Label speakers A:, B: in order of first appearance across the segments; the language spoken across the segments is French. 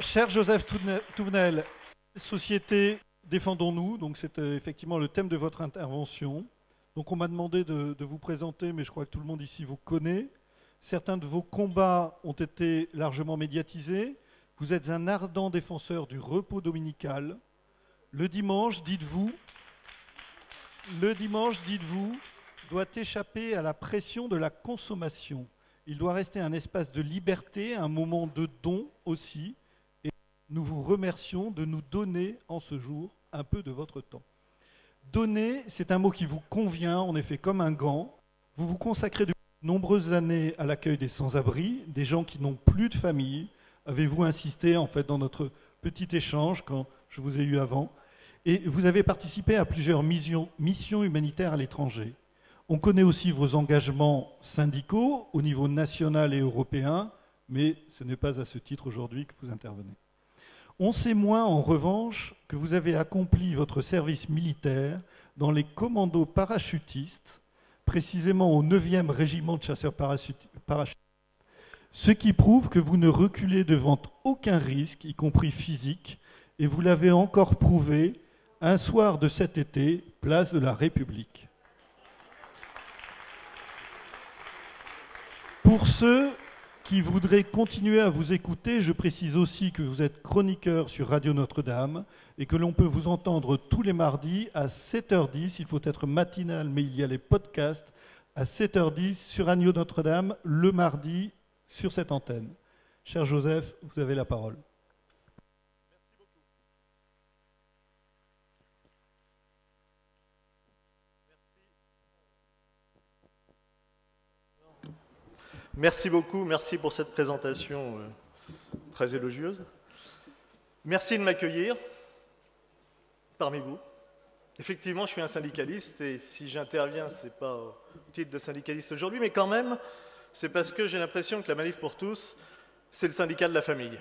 A: Cher Joseph Touvenel, société défendons-nous, donc c'est effectivement le thème de votre intervention. Donc on m'a demandé de vous présenter, mais je crois que tout le monde ici vous connaît. Certains de vos combats ont été largement médiatisés. Vous êtes un ardent défenseur du repos dominical. Le dimanche, dites-vous, doit échapper à la pression de la consommation. Il doit rester un espace de liberté, un moment de don aussi. Et nous vous remercions de nous donner en ce jour un peu de votre temps. Donner, c'est un mot qui vous convient, en effet, comme un gant. Vous vous consacrez depuis de nombreuses années à l'accueil des sans-abri, des gens qui n'ont plus de famille. Avez-vous insisté, en fait, dans notre petit échange, quand je vous ai eu avant. Et vous avez participé à plusieurs missions humanitaires à l'étranger. On connaît aussi vos engagements syndicaux au niveau national et européen, mais ce n'est pas à ce titre aujourd'hui que vous intervenez. On sait moins, en revanche, que vous avez accompli votre service militaire dans les commandos parachutistes, précisément au 9e régiment de chasseurs parachutistes, ce qui prouve que vous ne reculez devant aucun risque, y compris physique, et vous l'avez encore prouvé un soir de cet été, place de la République. Pour ceux qui voudraient continuer à vous écouter, je précise aussi que vous êtes chroniqueur sur Radio Notre-Dame et que l'on peut vous entendre tous les mardis à 7h10. Il faut être matinal, mais il y a les podcasts à 7h10 sur Radio Notre-Dame le mardi sur cette antenne. Cher Joseph, vous avez la parole.
B: Merci beaucoup, merci pour cette présentation très élogieuse. Merci de m'accueillir parmi vous. Effectivement, je suis un syndicaliste et si j'interviens, ce n'est pas au titre de syndicaliste aujourd'hui, mais quand même, c'est parce que j'ai l'impression que la Manif pour tous, c'est le syndicat de la famille.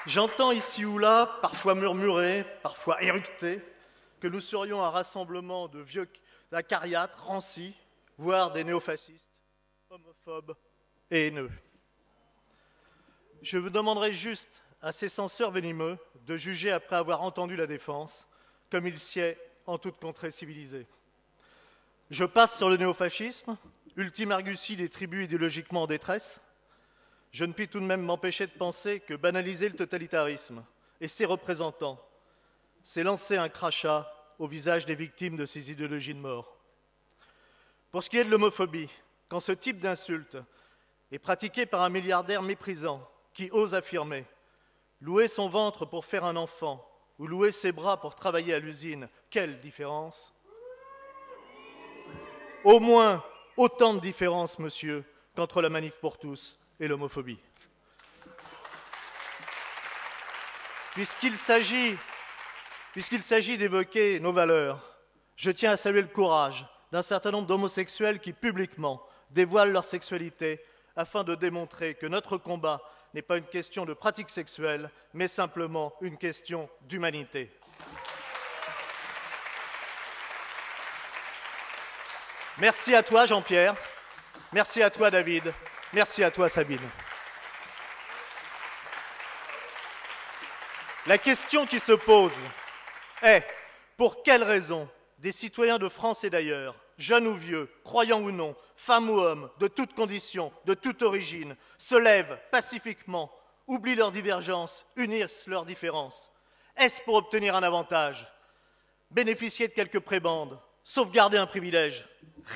B: J'entends ici ou là, parfois murmurer, parfois éructer, que nous serions un rassemblement de vieux acariâtres, rancis, voire des néofascistes, homophobes et haineux. Je vous demanderai juste à ces censeurs venimeux de juger après avoir entendu la défense, comme il sied en toute contrée civilisée. Je passe sur le néofascisme, ultime argutie des tribus idéologiquement en détresse. Je ne puis tout de même m'empêcher de penser que banaliser le totalitarisme et ses représentants, c'est lancer un crachat au visage des victimes de ces idéologies de mort. Pour ce qui est de l'homophobie, quand ce type d'insulte est pratiqué par un milliardaire méprisant qui ose affirmer « louer son ventre pour faire un enfant » ou « louer ses bras pour travailler à l'usine », quelle différence? Au moins autant de différences, monsieur, qu'entre la Manif pour tous et l'homophobie. Puisqu'il s'agit d'évoquer nos valeurs, je tiens à saluer le courage d'un certain nombre d'homosexuels qui, publiquement, dévoilent leur sexualité afin de démontrer que notre combat n'est pas une question de pratique sexuelle, mais simplement une question d'humanité. Merci à toi, Jean-Pierre. Merci à toi, David. Merci à toi, Sabine. La question qui se pose est, pour quelles raisons des citoyens de France et d'ailleurs, jeunes ou vieux, croyants ou non, femmes ou hommes, de toutes conditions, de toute origine, se lèvent pacifiquement, oublient leurs divergences, unissent leurs différences? Est-ce pour obtenir un avantage, bénéficier de quelques prébendes, sauvegarder un privilège?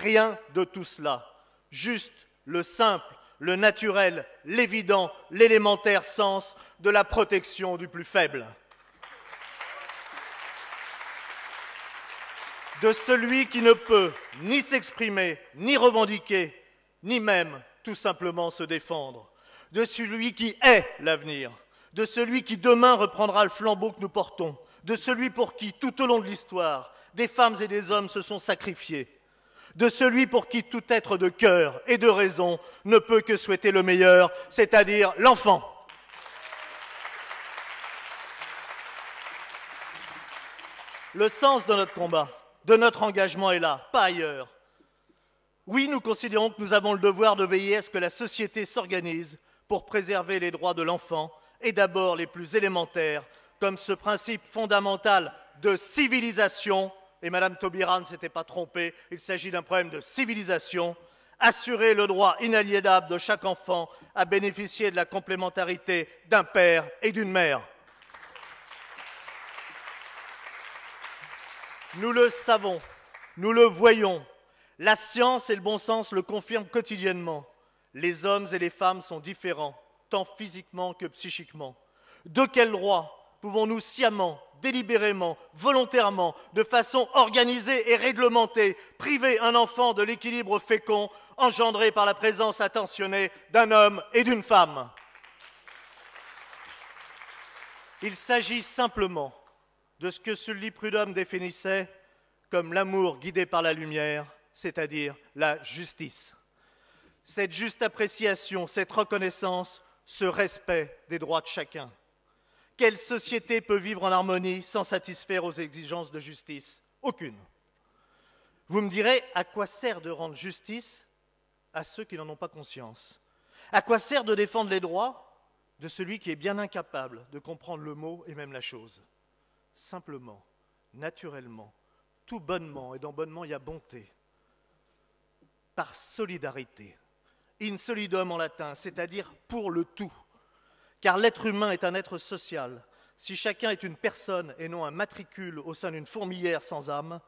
B: Rien de tout cela. Juste le simple, le naturel, l'évident, l'élémentaire sens de la protection du plus faible. De celui qui ne peut ni s'exprimer, ni revendiquer, ni même tout simplement se défendre. De celui qui est l'avenir, de celui qui demain reprendra le flambeau que nous portons, de celui pour qui, tout au long de l'histoire, des femmes et des hommes se sont sacrifiés, de celui pour qui tout être de cœur et de raison ne peut que souhaiter le meilleur, c'est-à-dire l'enfant. Le sens de notre combat, de notre engagement est là, pas ailleurs. Oui, nous considérons que nous avons le devoir de veiller à ce que la société s'organise pour préserver les droits de l'enfant, et d'abord les plus élémentaires, comme ce principe fondamental de civilisation, et Madame Taubira ne s'était pas trompée, il s'agit d'un problème de civilisation, assurer le droit inaliénable de chaque enfant à bénéficier de la complémentarité d'un père et d'une mère. Nous le savons, nous le voyons, la science et le bon sens le confirment quotidiennement. Les hommes et les femmes sont différents, tant physiquement que psychiquement. De quel droit pouvons-nous sciemment, délibérément, volontairement, de façon organisée et réglementée, priver un enfant de l'équilibre fécond engendré par la présence attentionnée d'un homme et d'une femme? Il s'agit simplement de ce que Sully Prudhomme définissait comme l'amour guidé par la lumière, c'est-à-dire la justice. Cette juste appréciation, cette reconnaissance, ce respect des droits de chacun. Quelle société peut vivre en harmonie sans satisfaire aux exigences de justice? Aucune. Vous me direz, à quoi sert de rendre justice à ceux qui n'en ont pas conscience? À quoi sert de défendre les droits de celui qui est bien incapable de comprendre le mot et même la chose? Simplement, naturellement, tout bonnement, et dans bonnement il y a bonté, par solidarité. In solidum en latin, c'est-à-dire pour le tout. Car l'être humain est un être social. Si chacun est une personne et non un matricule au sein d'une fourmilière sans âme,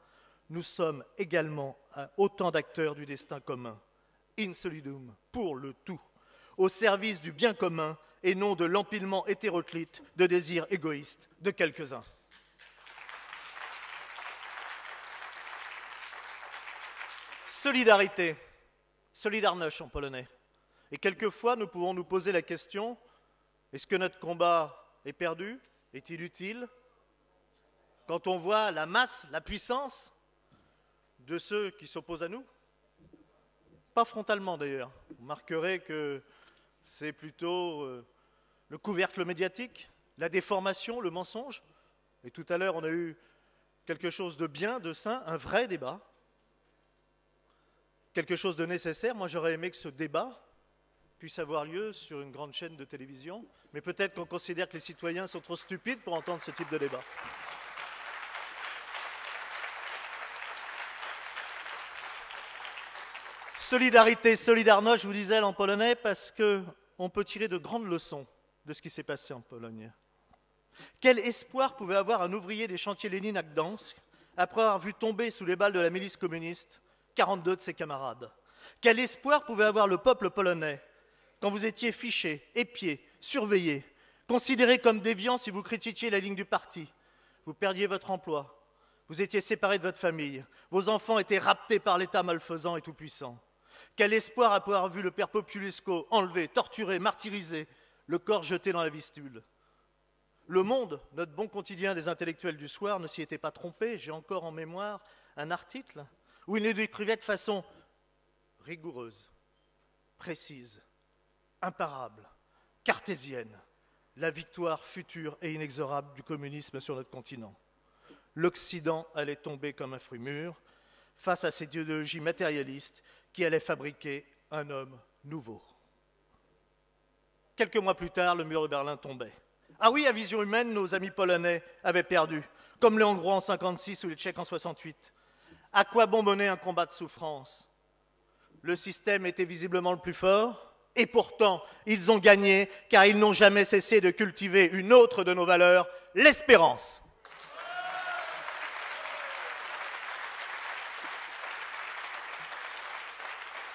B: nous sommes également autant d'acteurs du destin commun. In solidum, pour le tout, au service du bien commun et non de l'empilement hétéroclite de désirs égoïstes de quelques-uns. Solidarité, Solidarność en polonais. Et quelquefois, nous pouvons nous poser la question, est-ce que notre combat est perdu? Est-il utile? Quand on voit la masse, la puissance de ceux qui s'opposent à nous? Pas frontalement d'ailleurs. Vous remarquerez que c'est plutôt le couvercle médiatique, la déformation, le mensonge. Et tout à l'heure, on a eu quelque chose de bien, de sain, un vrai débat. Quelque chose de nécessaire. Moi, j'aurais aimé que ce débat puisse avoir lieu sur une grande chaîne de télévision, mais peut-être qu'on considère que les citoyens sont trop stupides pour entendre ce type de débat. Solidarité, Solidarność, je vous disais en polonais, parce qu'on peut tirer de grandes leçons de ce qui s'est passé en Pologne. Quel espoir pouvait avoir un ouvrier des chantiers Lénine à Gdansk après avoir vu tomber sous les balles de la milice communiste 42 de ses camarades? Quel espoir pouvait avoir le peuple polonais quand vous étiez fichés, épiés, surveillés, considérés comme déviants si vous critiquiez la ligne du parti? Vous perdiez votre emploi, vous étiez séparés de votre famille, vos enfants étaient raptés par l'État malfaisant et tout-puissant. Quel espoir à pouvoir vu le père Populesco enlevé, torturé, martyrisé, le corps jeté dans la Vistule. Le Monde, notre bon quotidien des intellectuels du soir, ne s'y était pas trompé. J'ai encore en mémoire un article où il écrivait de façon rigoureuse, précise, imparable, cartésienne, la victoire future et inexorable du communisme sur notre continent. L'Occident allait tomber comme un fruit mûr face à cette idéologie matérialiste qui allait fabriquer un homme nouveau. Quelques mois plus tard, le mur de Berlin tombait. Ah oui, à vision humaine, nos amis polonais avaient perdu, comme les Hongrois en 1956 ou les Tchèques en 1968. À quoi bon mener un combat de souffrance? Le système était visiblement le plus fort, et pourtant, ils ont gagné, car ils n'ont jamais cessé de cultiver une autre de nos valeurs, l'espérance.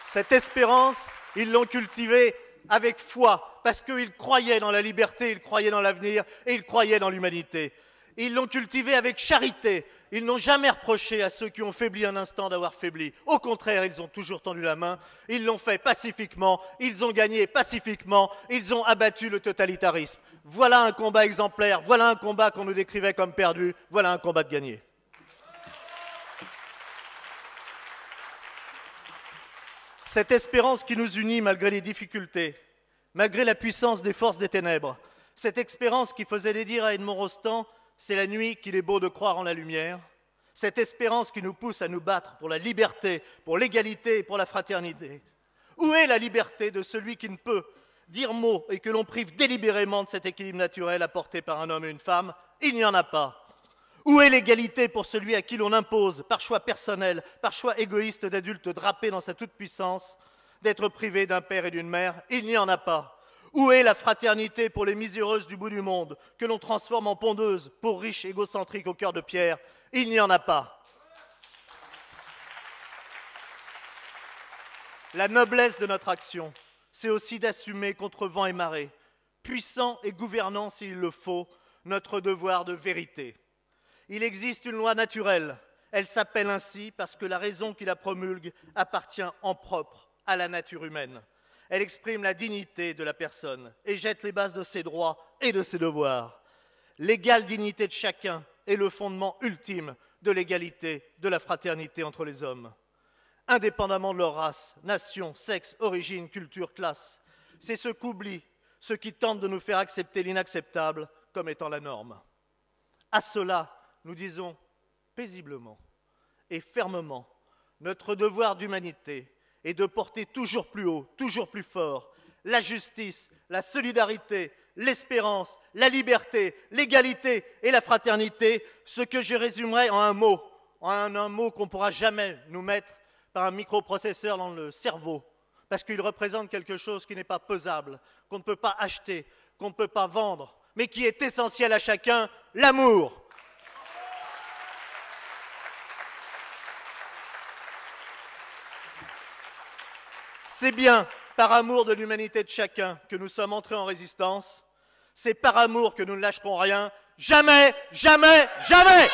B: Cette espérance, ils l'ont cultivée avec foi, parce qu'ils croyaient dans la liberté, ils croyaient dans l'avenir et ils croyaient dans l'humanité. Ils l'ont cultivée avec charité. Ils n'ont jamais reproché à ceux qui ont faibli un instant d'avoir faibli. Au contraire, ils ont toujours tendu la main. Ils l'ont fait pacifiquement. Ils ont gagné pacifiquement. Ils ont abattu le totalitarisme. Voilà un combat exemplaire. Voilà un combat qu'on nous décrivait comme perdu. Voilà un combat de gagné. Cette espérance qui nous unit malgré les difficultés, malgré la puissance des forces des ténèbres, cette espérance qui faisait dire à Edmond Rostand « c'est la nuit qu'il est beau de croire en la lumière », cette espérance qui nous pousse à nous battre pour la liberté, pour l'égalité et pour la fraternité? Où est la liberté de celui qui ne peut dire mot et que l'on prive délibérément de cet équilibre naturel apporté par un homme et une femme? Il n'y en a pas. Où est l'égalité pour celui à qui l'on impose, par choix personnel, par choix égoïste d'adulte drapé dans sa toute-puissance, d'être privé d'un père et d'une mère? Il n'y en a pas. Où est la fraternité pour les miséreuses du bout du monde, que l'on transforme en pondeuses, pour riches égocentriques au cœur de pierre? Il n'y en a pas. La noblesse de notre action, c'est aussi d'assumer contre vent et marée, puissant et gouvernant s'il le faut, notre devoir de vérité. Il existe une loi naturelle, elle s'appelle ainsi parce que la raison qui la promulgue appartient en propre à la nature humaine. Elle exprime la dignité de la personne et jette les bases de ses droits et de ses devoirs. L'égale dignité de chacun est le fondement ultime de l'égalité, de la fraternité entre les hommes, indépendamment de leur race, nation, sexe, origine, culture, classe. C'est ce qu'oublient ceux qui tentent de nous faire accepter l'inacceptable comme étant la norme. À cela, nous disons paisiblement et fermement notre devoir d'humanité est de porter toujours plus haut, toujours plus fort, la justice, la solidarité, l'espérance, la liberté, l'égalité et la fraternité, ce que je résumerai en un mot qu'on ne pourra jamais nous mettre par un microprocesseur dans le cerveau, parce qu'il représente quelque chose qui n'est pas pesable, qu'on ne peut pas acheter, qu'on ne peut pas vendre, mais qui est essentiel à chacun, l'amour. C'est bien par amour de l'humanité de chacun que nous sommes entrés en résistance. C'est par amour que nous ne lâcherons rien. Jamais, jamais, jamais!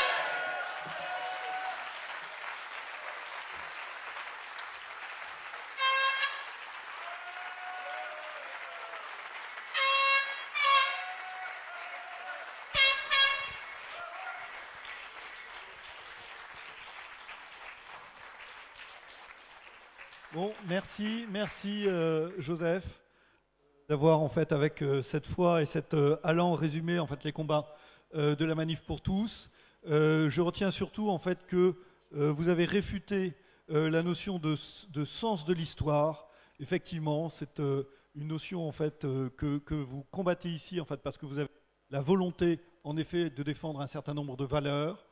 A: Bon, merci Joseph, d'avoir en fait avec cette foi et cet allant résumé en fait les combats de la manif pour tous. Je retiens surtout en fait que vous avez réfuté la notion de sens de l'histoire. Effectivement, c'est une notion en fait que vous combattez ici en fait parce que vous avez la volonté en effet de défendre un certain nombre de valeurs.